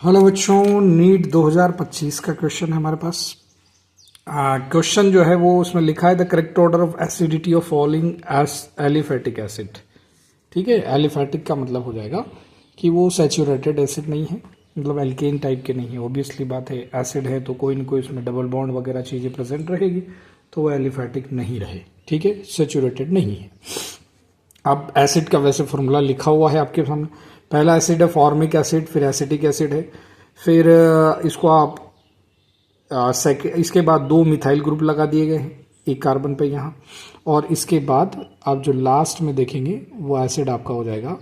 Hello बच्चों, NEET 2025 का question है हमारे पास। क्वेश्चन जो है वो उसमें लिखा है the correct order of acidity of following aliphatic acid. ठीक है, एलिफेटिक का मतलब हो जाएगा कि वो सैचुरेटेड एसिड नहीं है, मतलब एल्केन टाइप के नहीं है। ऑब्वियसली बात है, एसिड है तो कोई ना कोई उसमें डबल बॉन्ड वगैरह चीज़ें प्रेजेंट रहेगी, तो वो एलिफेटिक नहीं रहे। ठीक है, सैचुरेटेड नहीं है। अब एसिड का वैसे फॉर्मूला लिखा हुआ है आपके सामने। पहला एसिड है फॉर्मिक एसिड, फिर एसिटिक एसिड है, फिर इसको आप इसके बाद 2 मिथाइल ग्रुप लगा दिए गए हैं एक कार्बन पे यहाँ, और इसके बाद आप जो लास्ट में देखेंगे वो एसिड आपका हो जाएगा।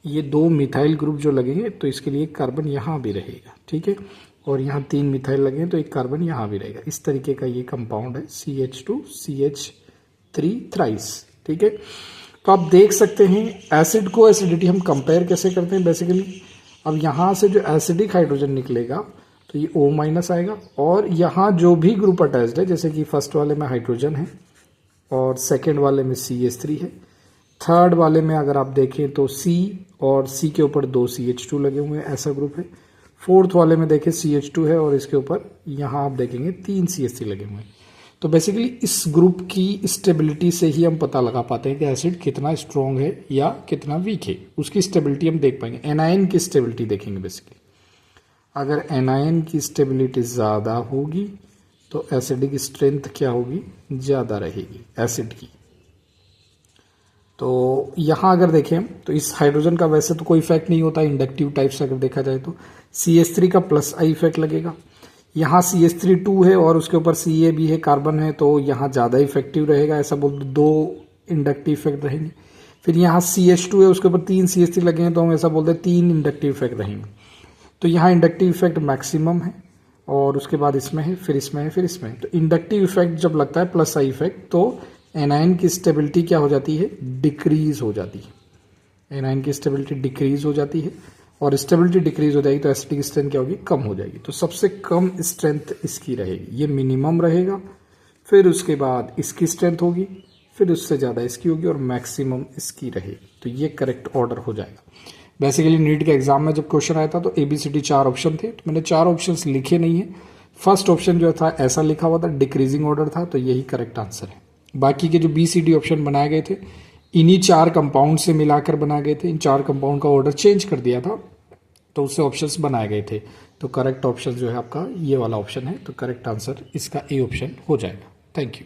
ये 2 मिथाइल ग्रुप जो लगेंगे तो इसके लिए एक कार्बन यहाँ भी रहेगा। ठीक है, और यहाँ 3 मिथाइल लगे तो एक कार्बन यहाँ भी रहेगा। इस तरीके का ये कंपाउंड है CH2CH3 थ्राइस। ठीक है, तो आप देख सकते हैं एसिड को एसिडिटी हम कंपेयर कैसे करते हैं बेसिकली। अब यहाँ से जो एसिडिक हाइड्रोजन निकलेगा तो ये O- आएगा, और यहाँ जो भी ग्रुप अटैच्ड है, जैसे कि फर्स्ट वाले में हाइड्रोजन है और सेकेंड वाले में CH3 है, थर्ड वाले में अगर आप देखें तो C और C के ऊपर 2 CH2 लगे हुए हैं, ऐसा ग्रुप है। फोर्थ वाले में देखें CH2 है और इसके ऊपर यहाँ आप देखेंगे 3 CH3 लगे हुए हैं। तो बेसिकली इस ग्रुप की स्टेबिलिटी से ही हम पता लगा पाते हैं कि एसिड कितना स्ट्रॉन्ग है या कितना वीक है। उसकी स्टेबिलिटी हम देख पाएंगे। एनायन की स्टेबिलिटी देखेंगे बेसिकली। अगर एनायन की स्टेबिलिटी ज़्यादा होगी तो एसिडिक स्ट्रेंथ क्या होगी, ज़्यादा रहेगी एसिड की। तो यहाँ अगर देखें तो इस हाइड्रोजन का वैसे तो कोई इफेक्ट नहीं होता इंडक्टिव टाइप से अगर देखा जाए तो। CH3 का +I इफेक्ट लगेगा। यहाँ CH3 2 है और उसके ऊपर Ca भी है, कार्बन है, तो यहाँ ज़्यादा इफेक्टिव रहेगा, ऐसा बोल दो। 2 इंडक्टिव इफेक्ट रहेंगे। फिर यहाँ CH2 है, उसके ऊपर 3 CH3 लगे हैं, तो हम ऐसा बोलते हैं 3 इंडक्टिव इफेक्ट रहेंगे। तो यहाँ इंडक्टिव इफेक्ट मैक्सिमम है, और उसके बाद इसमें है, फिर इसमें है, फिर इसमें है। तो इंडक्टिव इफेक्ट जब लगता है +I इफेक्ट, तो एनायन की स्टेबिलिटी क्या हो जाती है, डिक्रीज हो जाती है। एनायन की स्टेबिलिटी डिक्रीज हो जाती है, और स्टेबिलिटी डिक्रीज हो जाएगी तो एसिडिक स्ट्रेंथ क्या होगी, कम हो जाएगी। तो सबसे कम स्ट्रेंथ इसकी रहेगी, ये मिनिमम रहेगा। फिर उसके बाद इसकी स्ट्रेंथ होगी, फिर उससे ज़्यादा इसकी होगी, और मैक्सिमम इसकी रहेगी। तो ये करेक्ट ऑर्डर हो जाएगा। बेसिकली नीट के एग्जाम में जब क्वेश्चन आया था तो ABCD 4 ऑप्शन थे, तो मैंने 4 ऑप्शन लिखे नहीं है। फर्स्ट ऑप्शन जो था ऐसा लिखा हुआ था, डिक्रीजिंग ऑर्डर था, तो यही करेक्ट आंसर है। बाकी के जो BCD ऑप्शन बनाए गए थे इन्हीं 4 कंपाउंड से मिलाकर बनाए गए थे। इन 4 कंपाउंड का ऑर्डर चेंज कर दिया था, तो उससे ऑप्शंस बनाए गए थे। तो करेक्ट ऑप्शन जो है आपका ये वाला ऑप्शन है, तो करेक्ट आंसर इसका A ऑप्शन हो जाएगा। Thank you.